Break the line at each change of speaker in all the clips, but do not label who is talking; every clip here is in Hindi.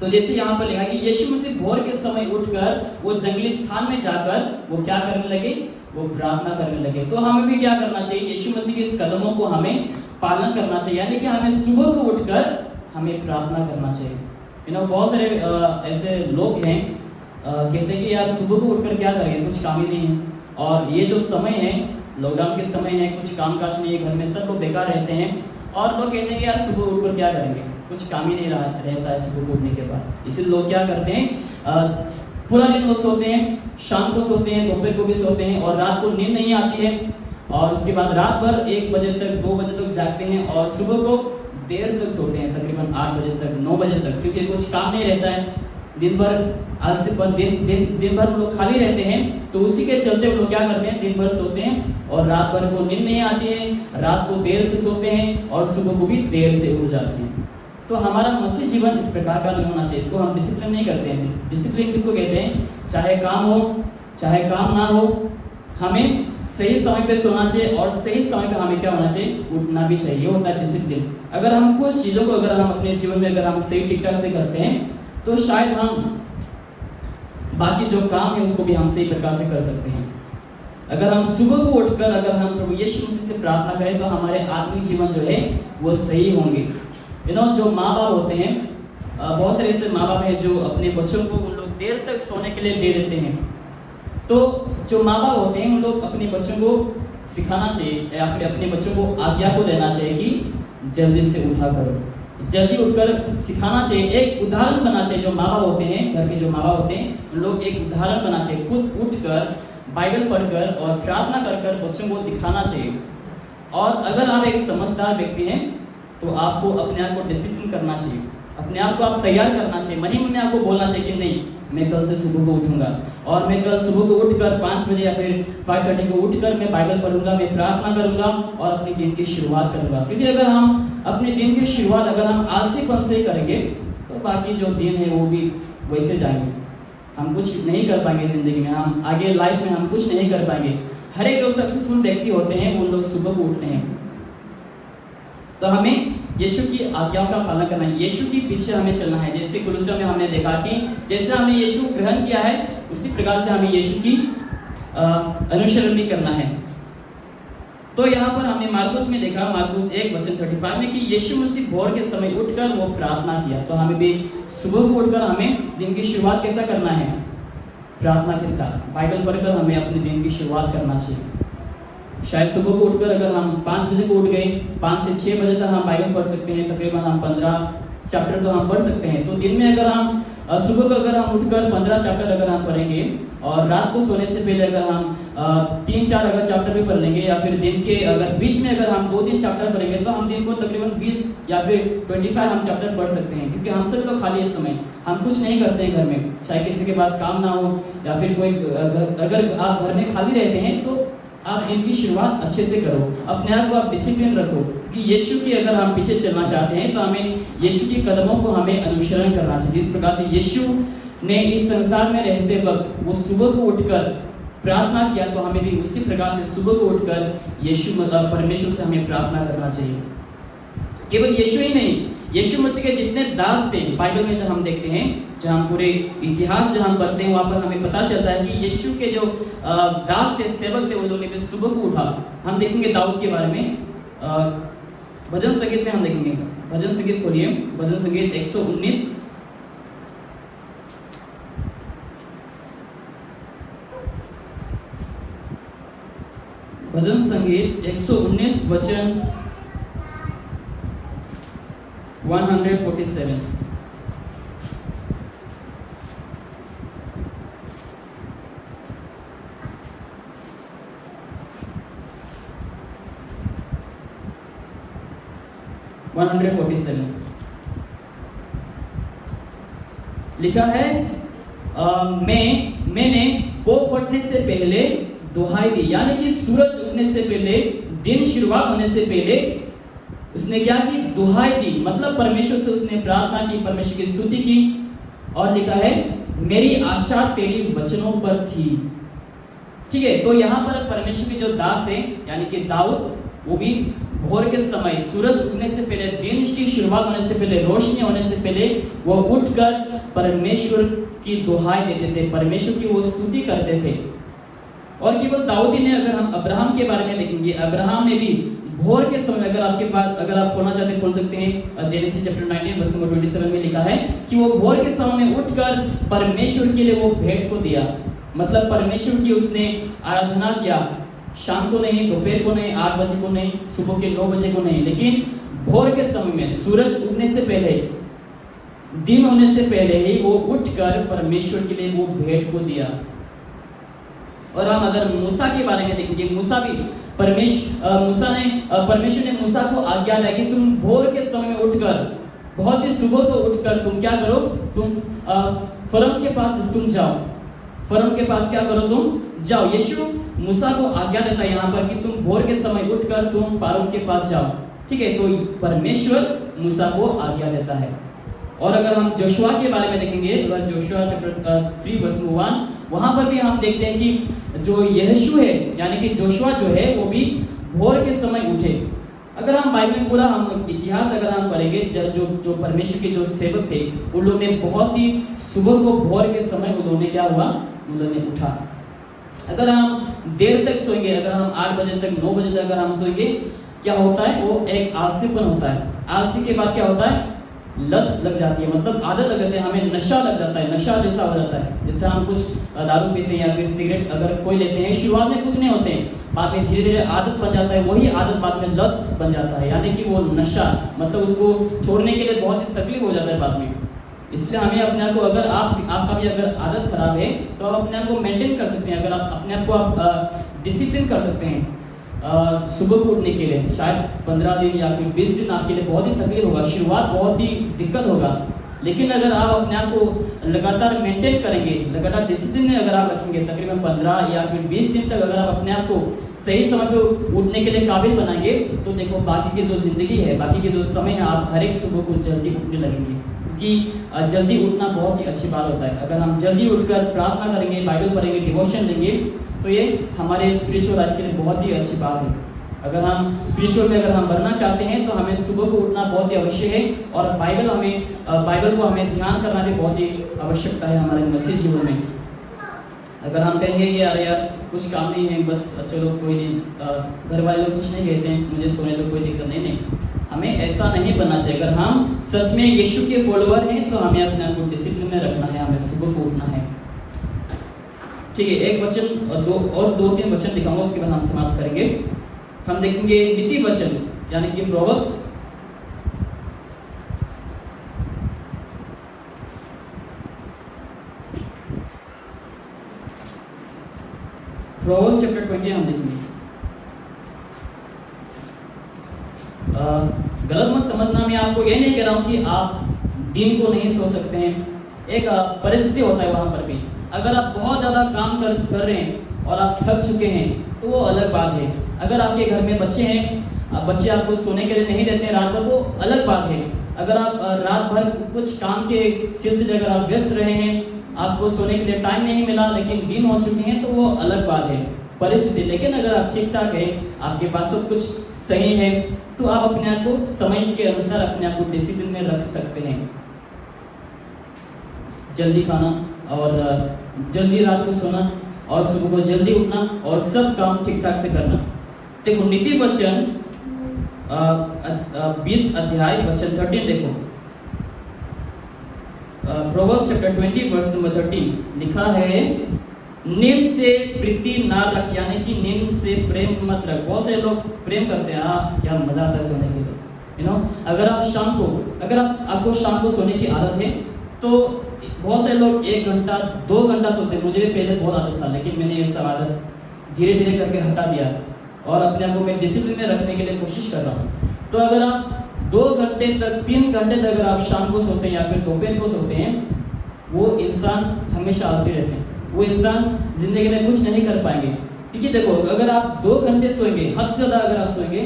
तो जैसे यहाँ पर लिखा है कि यीशु मसीह भोर के समय उठकर वो जंगली स्थान में जाकर वो क्या करने लगे, वो प्रार्थना करने लगे। तो हमें भी क्या करना चाहिए, यीशु मसीह के इस कदमों को हमें पालन करना चाहिए, यानी कि हमें सुबह को उठकर हमें प्रार्थना करना चाहिए। बहुत सारे ऐसे लोग हैं कहते हैं कि यार सुबह को उठकर क्या करेंगे, कुछ काम ही नहीं है, और ये जो समय है लॉकडाउन के समय है, कुछ कामकाज नहीं है, घर में सब लोग बेकार रहते हैं, और लोग कहते हैं कि यार सुबह उठकर क्या करेंगे, कुछ काम ही नहीं रहता है सुबह को उठने के बाद। इसलिए लोग क्या करते हैं, पूरा दिन वो सोते हैं, शाम को सोते हैं, दोपहर को भी सोते हैं, और रात को नींद नहीं आती है, और उसके बाद रात भर 1 बजे तक 2 बजे तक जागते हैं, और सुबह को देर तक सोते हैं, तकरीबन 8 बजे तक 9 बजे तक, क्योंकि कुछ काम नहीं रहता है, दिन भर आलसीपन, दिन भर लोग खाली रहते हैं। तो उसी के चलते वो लोग क्या करते हैं, दिन भर सोते हैं और रात भर को नींद नहीं आती है, रात को देर से सोते हैं और सुबह को भी देर से उठ जाते हैं। तो हमारा मसीह जीवन इस प्रकार का नहीं होना चाहिए, इसको हम डिसिप्लिन नहीं करते हैं। डिसिप्लिन किसको कहते हैं, चाहे काम हो चाहे काम ना हो, हमें सही समय पे सोना चाहिए और सही समय पे हमें क्या होना चाहिए, उठना भी चाहिए, होता है डिसिप्लिन। अगर हम कुछ चीज़ों को अगर हम अपने जीवन में अगर हम सही ठीक ठाक से करते हैं तो शायद हम बाकी जो काम है उसको भी हम सही प्रकार से कर सकते हैं। अगर हम सुबह को उठकर अगर हम प्रभु यीशु मसीह से प्रार्थना करें तो हमारे आत्मिक जीवन जो है वो सही होंगे। जो माँ बाप होते हैं, बहुत सारे ऐसे माँ बाप हैं जो अपने बच्चों को उन लोग देर तक सोने के लिए दे देते हैं। तो जो माँ बाप होते हैं उन लोग अपने बच्चों को सिखाना चाहिए या फिर अपने बच्चों को आज्ञा को देना चाहिए कि जल्दी से उठा करो, जल्दी उठकर सिखाना चाहिए, एक उदाहरण बनना चाहिए। जो माँ बाप होते हैं, घर के जो माँ बाप होते हैं, उन लोग एक उदाहरण बनना चाहिए, खुद उठकर बाइबल पढ़कर और प्रार्थना कर बच्चों को दिखाना चाहिए। और अगर आप एक समझदार व्यक्ति हैं तो आपको अपने आप को डिसिप्लिन करना चाहिए, अपने आप को आप तैयार करना चाहिए, मन ही मन में आपको बोलना चाहिए कि नहीं मैं कल से सुबह को उठूंगा और मैं कल सुबह को उठकर 5 बजे या फिर 5:30 को उठकर मैं बाइबल पढ़ूंगा, मैं प्रार्थना करूंगा और अपने दिन की शुरुआत करूंगा। क्योंकि अगर हम अपने दिन की शुरुआत अगर हम आलसीपन से करेंगे तो बाकी जो दिन है वो भी वैसे जाएंगे, हम कुछ नहीं कर पाएंगे ज़िंदगी में, हम आगे लाइफ में हम कुछ नहीं कर पाएंगे। हर एक जो सक्सेसफुल व्यक्ति होते हैं उन लोग सुबह को उठते हैं। तो हमें यीशु की आज्ञाओं का पालन करना है, यीशु के पीछे हमें चलना है। जैसे कुलुस्सियों में हमने देखा कि जैसे हमने यीशु ग्रहण किया है उसी प्रकार से हमें यीशु की अनुसरण भी करना है। तो यहाँ पर हमने मार्कुस में देखा, मार्कुस 1:35 में कि यीशु मसीह भोर के समय उठकर वो प्रार्थना किया। तो हमें भी सुबह को उठकर हमें दिन की शुरुआत कैसा करना है, प्रार्थना के साथ, बाइबल पढ़कर हमें अपने दिन की शुरुआत करना चाहिए। शायद सुबह को उठकर अगर हम 5 बजे को उठ गए, 5 से 6 बजे तक हम बाइबल पढ़ सकते हैं, तकरीबन हम 15 चैप्टर तो हम पढ़ सकते हैं। तो दिन में अगर हम सुबह को अगर हम उठकर 15 चैप्टर अगर हम पढ़ेंगे और रात को सोने से पहले अगर हम 3-4 अगर चैप्टर भी पढ़ लेंगे या फिर दिन के अगर बीच में अगर हम 2-3 चैप्टर पढ़ेंगे तो हम दिन को तकरीबन 20 या फिर 25 हम चैप्टर पढ़ सकते हैं। क्योंकि हम सब लोग खाली इस समय हम कुछ नहीं करते हैं घर में, चाहे किसी के पास काम ना हो या फिर कोई अगर आप घर में खाली रहते हैं तो आप दिन की शुरुआत अच्छे से करो, अपने आप को आप डिसिप्लिन रखो। क्योंकि यीशु की अगर हम पीछे चलना चाहते हैं तो हमें यीशु के कदमों को हमें अनुसरण करना चाहिए। जिस प्रकार से यीशु ने इस संसार में रहते वक्त वो सुबह को उठकर प्रार्थना किया तो हमें भी उसी प्रकार से सुबह को उठकर यीशु परमेश्वर से हमें प्रार्थना करना चाहिए। केवल यीशु ही नहीं, यीशु मसीह के जितने दास थे बाइबल में जो हम देखते हैं, जब हम पूरे इतिहास जो हम पढ़ते हैं वहाँ पर हमें पता चलता है कि यीशु के जो दास थे, सेवक थे, उन लोगों ने सुबह को उठा। हम देखेंगे दाऊद के बारे में भजन संगीत में हम देखेंगे, भजन संगीत खोलिए, भजन संगीत 119 भजन संगीत 119 वचन 147। लिखा है मैंने वो फटने से पहले दुहाई दी, यानी कि सूरज उगने से पहले, दिन शुरुआत होने से पहले उसने क्या की, दुहाई दी, मतलब परमेश्वर से उसने प्रार्थना की, परमेश्वर की स्तुति की। और लिखा है मेरी आशा तेरी वचनों पर थी। ठीक है, तो यहाँ पर परमेश्वर के जो दास है यानी कि दाऊद, वो भी भोर के समय सूरज उगने से पहले, दिन की शुरुआत होने से पहले, रोशनी होने से पहले वो उठकर परमेश्वर की दुहाई देते थे, परमेश्वर की वो स्तुति करते थे। और केवल दाऊद ही ने, अगर हम अब्राहम के बारे में देखेंगे, अब्राहम ने भी भोर के समय, अगर आपके पास, अगर आप खोलना चाहते हैं खोल सकते हैं, जेनेसिस चैप्टर 19 वर्स नंबर 27 में लिखा है कि वो भोर के समय में उठकर परमेश्वर के लिए वो भेंट को दिया। मतलब परमेश्वर की उसने आराधना किया, शाम को नहीं, दोपहर को नहीं, 8 बजे को नहीं, सुबह के 9 बजे को नहीं, लेकिन भोर के समय में सूरज उगने से पहले, दिन होने से पहले ही वो उठकर परमेश्वर के लिए वो भेंट को दिया। और हम अगर मूसा के बारे में देखेंगे, मूसा भी परमेश्वर ने मूसा को आज्ञा दी कि तुम भोर के समय में उठकर, बहुत ही सुबह को उठकर तुम क्या करो, तुम फरौन के पास तुम जाओ, फरौन के पास क्या करो, तुम जाओ। यीशु मूसा को आज्ञा देता है यहाँ पर कि तुम भोर के समय उठकर तुम फरौन के पास जाओ, ठीक है। तो परमेश्वर मूसा को आज्ञा देता है। और अगर हम जोशुआ के बारे में देखेंगे, अगर जोशुआ चैप्टर 3 वर्स 1, वहां पर भी हम देखते हैं कि जो यीशु है, यानी कि जोशुआ जो है, वो भी भोर के समय उठे। अगर हम बाइबल में पूरा हम इतिहास अगर हम पढ़ेंगे, जो परमेश्वर के जो सेवक थे, उन लोगों ने बहुत ही सुबह को भोर के समय उन्होंने क्या हुआ, उन्होंने उठा। अगर हम देर तक सोएंगे, अगर हम 8 बजे तक 9 बजे तक अगर हम सोएंगे, क्या होता है, वो एक आलसीपन होता है। आलसी के बाद क्या होता है, लत लग जाती है, मतलब आदत लग जाती है, हमें नशा लग जाता है, नशा जैसा हो जाता है। जैसे हम कुछ दारू पीते हैं या फिर सिगरेट अगर कोई लेते हैं, शुरुआत में कुछ नहीं होते हैं, बाद में धीरे धीरे आदत बन जाता है, वही आदत बाद में लत बन जाता है, यानी कि वो नशा, मतलब उसको छोड़ने के लिए बहुत ही तकलीफ हो जाता है बाद में। इसलिए हमें अपने आप को, अगर आपका भी अगर आदत खराब है तो आप अपने आप को मेंटेन कर सकते हैं, अगर आप अपने आप को आप डिसिप्लिन कर सकते हैं सुबह को उठने के लिए। शायद 15 दिन या फिर 20 दिन आपके लिए बहुत ही तकलीफ होगा, शुरुआत बहुत ही दिक्कत होगा, लेकिन अगर आप अपने आप को लगातार मेंटेन करेंगे, लगातार डिसिप्लिन में अगर आप रखेंगे, तकरीबन 15 या फिर 20 दिन तक अगर आप अपने आप को सही समय पे उठने के लिए काबिल बनाएंगे, तो देखो बाकी की जो ज़िंदगी है, बाकी के जो समय है, आप हर एक सुबह को जल्दी उठने लगेंगे, क्योंकि जल्दी उठना बहुत ही अच्छी बात होता है। अगर हम जल्दी उठकर प्रार्थना करेंगे, बाइबल पढ़ेंगे, डिवोशन लेंगे, तो ये हमारे स्पिरिचुअल लाइफ के लिए बहुत ही अच्छी बात है। अगर हम स्पिरिचुअल में अगर हम बढ़ना चाहते हैं तो हमें सुबह को उठना बहुत ही आवश्यक है, और बाइबल को हमें ध्यान करना भी बहुत ही आवश्यकता है हमारे मसीह जीवन में। अगर हम कहेंगे कि अरे यार कुछ काम नहीं है, बस चलो कोई नहीं, घर वाले लोग कुछ नहीं कहते हैं, मुझे सोने तो कोई दिक्कत नहीं, हमें ऐसा नहीं बनना चाहिए। अगर हम सच में यीशु के फॉलोअर हैं तो हमें अपने आप को डिसिप्लिन में रखना है, हमें सुबह को उठना है, ठीक है। एक वचन और दो तीन वचन दिखाऊंगा, उसके बाद हम समाप्त करेंगे। हम देखेंगे नीति वचन, यानी कि प्रोवर्ब्स चैप्टर 20 हम देखेंगे। गलत मत समझना, मैं आपको ये नहीं कह रहा हूँ कि आप दिन को नहीं सो सकते हैं, एक परिस्थिति होता है वहाँ पर भी। अगर आप बहुत ज़्यादा काम कर रहे हैं और आप थक चुके हैं तो वो अलग बात है। अगर आपके घर में बच्चे हैं, बच्चे आपको सोने के लिए नहीं देते हैं रात भर, वो अलग बात है। अगर आप रात भर कुछ काम के सिलसिले अगर आप व्यस्त रहे हैं, आपको सोने के लिए टाइम नहीं मिला, लेकिन दिन हो चुके हैं, तो वो अलग बात है, परिस्थिति। लेकिन अगर आप ठीक ठाक है, आपके पास सब कुछ सही है, तो आप अपने आप को समय के अनुसार अपने आप को डिसिप्लिन में रख सकते हैं। जल्दी खाना और जल्दी रात को सोना और सुबह को जल्दी उठना और सब काम ठीक ठाक से करना। देखो नीति वचन 20 अध्याय वचन 13 देखो, प्रोवर्ब्स चैप्टर 20 वर्स नंबर 13 लिखा है, नींद से प्रीति ना रख, यानी कि नींद से प्रेम मत रख। बहुत से लोग प्रेम करते हैं, क्या मजा आता है सोने के लिए, यू नो। अगर आपको शाम को सोने की आदत है, तो बहुत से लोग 1 घंटा 2 घंटा सोते हैं। मुझे भी पहले बहुत आदत था, लेकिन मैंने ये सब आदत धीरे धीरे करके हटा दिया और अपने आप को मैं डिसिप्लिन में रखने के लिए कोशिश कर रहा हूँ। तो अगर आप 2 घंटे तक 3 घंटे तक अगर आप शाम को सोते हैं या फिर दोपहर को सोते हैं, वो इंसान हमेशा आलसी रहते हैं, वो इंसान जिंदगी में कुछ नहीं कर पाएंगे। क्योंकि देखो अगर आप 2 घंटे सोएंगे, हद से ज़्यादा अगर आप सोएंगे,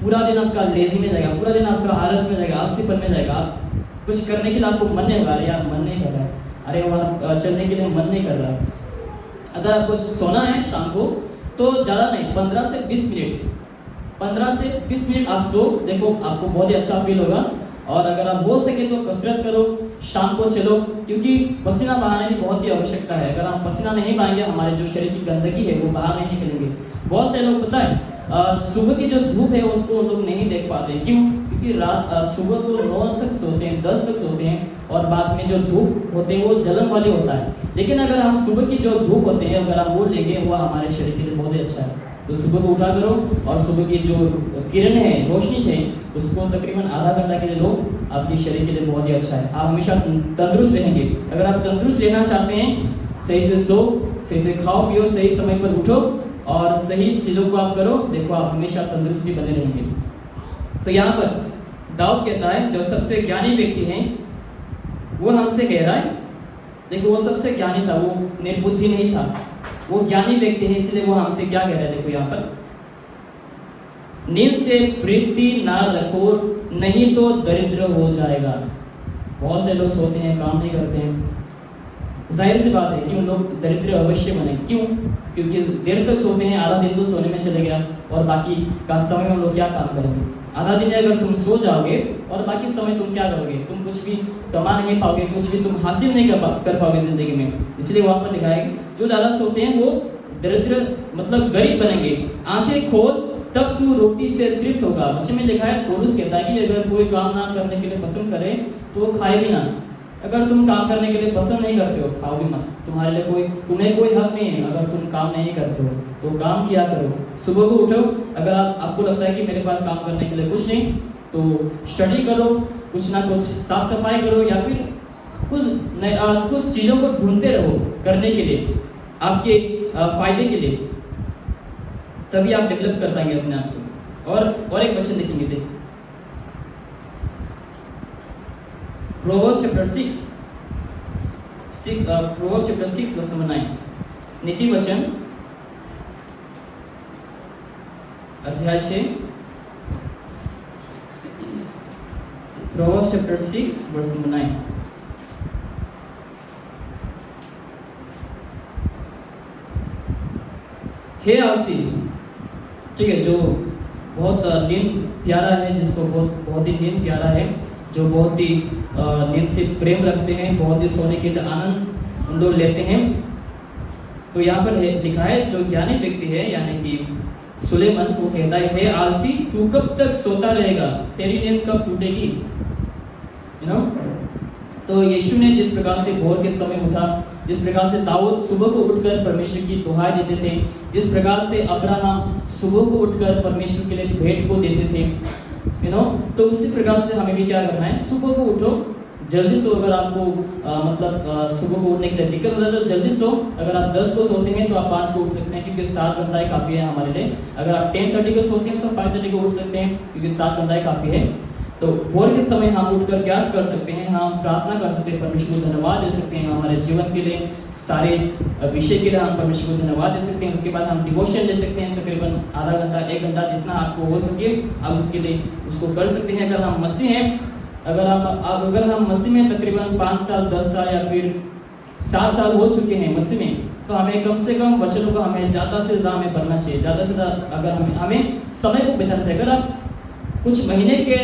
पूरा दिन आपका लेजी में जाएगा, पूरा दिन आपका आलस में जाएगा, आलसीपन में जाएगा। आप कुछ करने के लिए आपको मन नहीं होगा, अरे यार मन नहीं कर रहा है, अरे वहाँ चलने के लिए मन नहीं कर रहा है। अगर आपको सोना है शाम को, तो ज़्यादा नहीं, 15 से 20 मिनट आप सो, देखो आपको बहुत ही अच्छा फील होगा। और अगर आप हो सके तो कसरत करो, शाम को चलो, क्योंकि पसीना बहाने की बहुत ही आवश्यकता है। अगर हम पसीना नहीं बहाएंगे हमारे जो शरीर की गंदगी है वो बाहर नहीं निकलेंगे। बहुत से लोग पता है सुबह की जो धूप है उसको लोग नहीं देख पाते। क्यों? क्योंकि सुबह को 9 तक सोते हैं, 10 तक सोते हैं और बाद में जो धूप होते हैं वो जलन वाली होता है। लेकिन अगर हम सुबह की जो धूप होते हैं अगर हम वो लेंगे वो हमारे शरीर के लिए बहुत ही अच्छा है। तो सुबह को उठा करो और सुबह की जो किरण है, रोशनी है, उसको तकरीबन आधा घंटा के लिए लो, आपके शरीर के लिए बहुत ही अच्छा है। आप हमेशा तंदुरुस्त रहेंगे। अगर आप तंदुरुस्त रहना चाहते हैं, सही से सो, सही से खाओ पियो, सही समय पर उठो और सही चीज़ों को आप करो, देखो आप हमेशा तंदुरुस्ती बने रहेंगे। तो यहाँ पर दाऊद कहता है जो सबसे ज्ञानी व्यक्ति हैं वो हमसे कह रहा है, देखो वो सबसे ज्ञानी था, वो निर्बुद्धि नहीं था, वो ज्ञानी व्यक्ति है, इसलिए वो हमसे क्या कह रहा है। देखो यहाँ पर, नींद से प्रीति ना रखो नहीं तो दरिद्र हो जाएगा। बहुत से लोग सोते हैं, काम नहीं करते हैं, जाहिर सी बात है कि उन लोग दरिद्र अवश्य बने। क्यों? क्योंकि देर तक सोते हैं, आधा दिन तो सोने में चले गया और बाकी का समय में हम लोग क्या काम करेंगे। आधा दिन अगर तुम सो जाओगे और बाकी समय तुम क्या करोगे, तुम कुछ भी कमा नहीं पाओगे, कुछ भी तुम हासिल नहीं कर पाओगे जिंदगी में। इसलिए वहाँ पर लिखा है जो ज़्यादा सोते हैं वो दरिद्र मतलब गरीब बनेंगे। आंखें खोल तब तू रोटी से तृप्त होगा। वचन में लिखा है, पौलुस कहता है कि अगर कोई काम ना करने के लिए पसंद करे तो खाए भी ना। अगर तुम काम करने के लिए पसंद नहीं करते हो, खाओ भी मत। तुम्हें कोई हक नहीं है। अगर तुम काम नहीं करते हो तो काम किया करो। सुबह को उठो, अगर आपको लगता है कि मेरे पास काम करने के लिए कुछ नहीं, तो स्टडी करो, कुछ ना कुछ साफ सफाई करो, या फिर कुछ चीज़ों को ढूंढते रहो करने के लिए, आपके फायदे के लिए, तभी आप डेवलप कर पाएंगे अपने आप को। और एक वचन देखेंगे, देखिए Proverbs chapter 6 verse number 9, नीति वचन अध्याय 6, Proverbs chapter 6 verse number 9। हे आलसी, ठीक है, जो बहुत नींद प्यारा है, जिसको बहुत ही नींद प्यारा है, जो बहुत ही नींद से प्रेम रखते हैं, बहुत ही सोने के आनंद उन लोग लेते हैं। तो यहाँ पर लिखा है जो ज्ञानी व्यक्ति है यानी कि सुलेमान, वो कहता है हे आलसी तू कब तक सोता रहेगा, तेरी नींद कब टूटेगी। तो यीशु ने जिस प्रकार से भोर के समय उठा, जिस प्रकार से दाऊद सुबह को उठकर परमेश्वर की दुहाई देते थे, जिस प्रकार से अब्राहम सुबह को उठकर परमेश्वर के लिए भेंट को देते थे, तो उसी प्रकार से हमें भी क्या करना है, सुबह को उठो, जल्दी सो। अगर आपको सुबह को उठने के लिए दिक्कत होता है तो जल्दी सो। अगर आप 10 को सोते हैं तो आप 5 को उठ सकते हैं, क्योंकि 7 घंटा ही काफ़ी है हमारे लिए। अगर आप 10:30 को सोते हैं तो 5:30 को उठ सकते हैं, क्योंकि 7 घंटा ही काफ़ी है। तो भोर के समय हम उठकर क्या कर सकते हैं, हम प्रार्थना कर सकते हैं, परमेश्वर को धन्यवाद दे सकते हैं, हमारे जीवन के लिए सारे विषय के लिए हम परमेश्वर को धन्यवाद दे सकते हैं। उसके बाद हम डिवोशन ले सकते हैं, तकरीबन आधा घंटा 1 घंटा जितना आपको हो सके आप उसके लिए उसको कर सकते हैं। अगर हम मसीह हैं, अगर हम मसीह में तकरीबन 5 साल 10 साल या फिर 7 साल हो चुके हैं मसीह में, तो हमें कम से कम वचनों को हमें ज़्यादा से ज़्यादा हमें पढ़ना चाहिए, ज़्यादा से ज़्यादा अगर हमें समय को बिताना चाहिए। अगर आप कुछ महीने के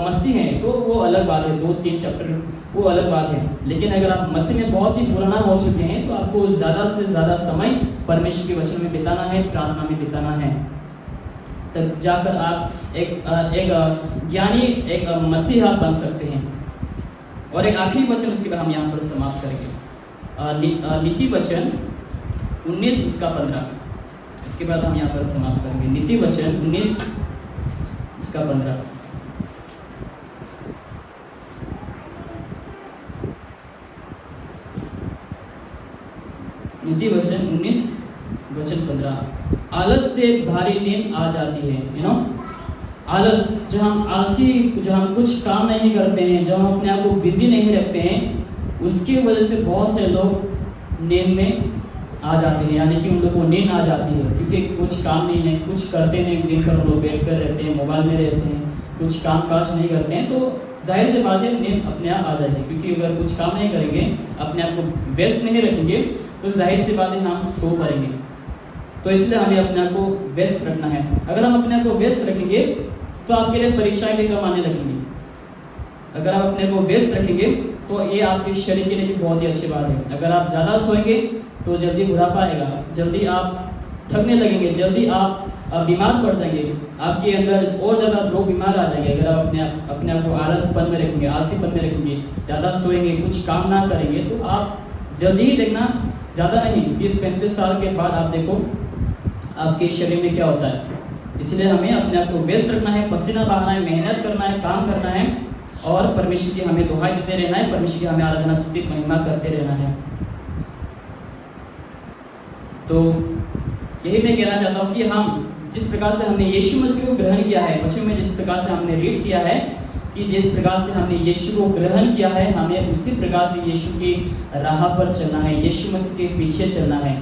मसीह हैं तो वो अलग बात है, 2-3 चैप्टर वो अलग बात है। लेकिन अगर आप मसीह में बहुत ही पुराना हो चुके हैं तो आपको ज़्यादा से ज़्यादा समय परमेश्वर के वचन में बिताना है, प्रार्थना में बिताना है, तब जाकर आप एक ज्ञानी, एक मसीहा बन सकते हैं। और एक आखिरी वचन उसके बाद हम यहाँ पर समाप्त करेंगे, नीति वचन 19 उसका 15, उसके बाद हम यहाँ पर समाप्त करेंगे। नीति वचन 19 उसका 15। नीति वचन 19 वचन 15। आलस से भारी नींद आ जाती है, आलस, जब हम आलसी, जब हम कुछ काम नहीं करते हैं, जब हम अपने आप को बिजी नहीं रखते हैं, उसकी वजह से बहुत से लोग नींद में आ जाते हैं, यानी कि उन लोगों को नींद आ जाती है, क्योंकि कुछ काम नहीं है, कुछ करते नहीं, दिन भर लोग बैठ कर रहते हैं, मोबाइल में रहते हैं, कुछ काम काज नहीं करते हैं, तो जाहिर सी बात है नींद अपने आप आ जाएगी। क्योंकि अगर कुछ काम नहीं करेंगे, अपने आप को व्यस्त नहीं रखेंगे, तो जाहिर सी बात है हम सो पड़ेंगे। तो इसलिए हमें अपने आप को व्यस्त रखना है। अगर हम अपने आप को व्यस्त रखेंगे तो आपके लिए परीक्षाएं भी कम आने लगेंगी। अगर आप अपने को व्यस्त रखेंगे तो ये आपके शरीर के लिए भी बहुत ही अच्छी बात है। अगर आप ज़्यादा सोएंगे तो जल्दी बुढ़ापा आएगा, जल्दी आप थकने लगेंगे, जल्दी आप बीमार पड़ जाएंगे, आपके अंदर और ज़्यादा रोग बीमार आ जाएंगे। अगर आप अपने आप को आलसपन में रखेंगे, आलसीपन में रखेंगे, ज़्यादा सोएंगे, कुछ काम ना करेंगे, तो आप जल्दी ही देखना, ज़्यादा नहीं 30-35 साल के बाद आप देखो आपके शरीर में क्या होता है। इसलिए हमें अपने आप को व्यस्त रखना है, पसीना बहाना है, मेहनत करना है, काम करना है और परमेश्वर की हमें दुहाई देते रहना है, परमेश्वर की हमें आराधना स्तुति महिमा करते रहना है। तो यही मैं कहना चाहता हूँ कि हम जिस प्रकार से हमने यीशु मसीह को ग्रहण किया है, पश्चिम में जिस प्रकार से हमने रीड किया है कि जिस प्रकार से हमने यीशु को ग्रहण किया है, हमें उसी प्रकार से यीशु की राह पर चलना है, यीशु मसीह के पीछे चलना है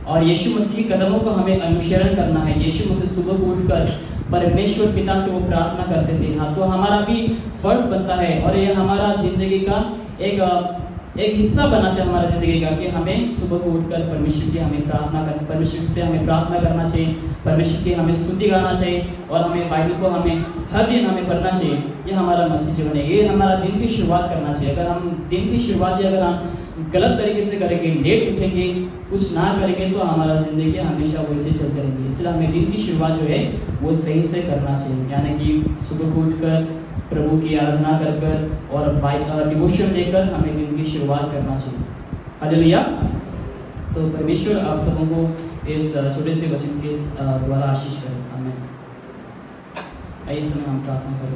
और यीशु मसीह के कदमों को हमें अनुसरण करना है। यीशु मसीह सुबह को उठकर परमेश्वर पिता से वो प्रार्थना करते थे। हाँ, तो हमारा भी फर्ज बनता है और ये हमारा जिंदगी का एक हिस्सा बनना चाहिए हमारा ज़िंदगी का कि हमें सुबह को उठकर परमेश्वर की हमें प्रार्थना करना, परमेश्वर से हमें प्रार्थना करना चाहिए, परमेश्वर की हमें स्तुति गाना चाहिए और हमें बाइबल को हमें हर दिन हमें पढ़ना चाहिए। ये हमारा मसीह जीवन है, ये हमारा दिन की शुरुआत करना चाहिए। अगर हम दिन की शुरुआत अगर हम गलत तरीके से करेंगे, लेट उठेंगे, कुछ ना करेंगे, तो हमारा ज़िंदगी हमेशा वैसे चलते रहेंगे। इसलिए हमें दिन की शुरुआत जो है वो सही से करना चाहिए, यानी कि सुबह को उठकर प्रभु की आराधना कर कर और डिवोशन लेकर हमें दिन की शुरुआत करना चाहिए। हालेलुया। तो परमेश्वर आप सबों को इस छोटे से वचन के द्वारा आशीष करें। आमीन। इस समय हम प्रार्थना करें।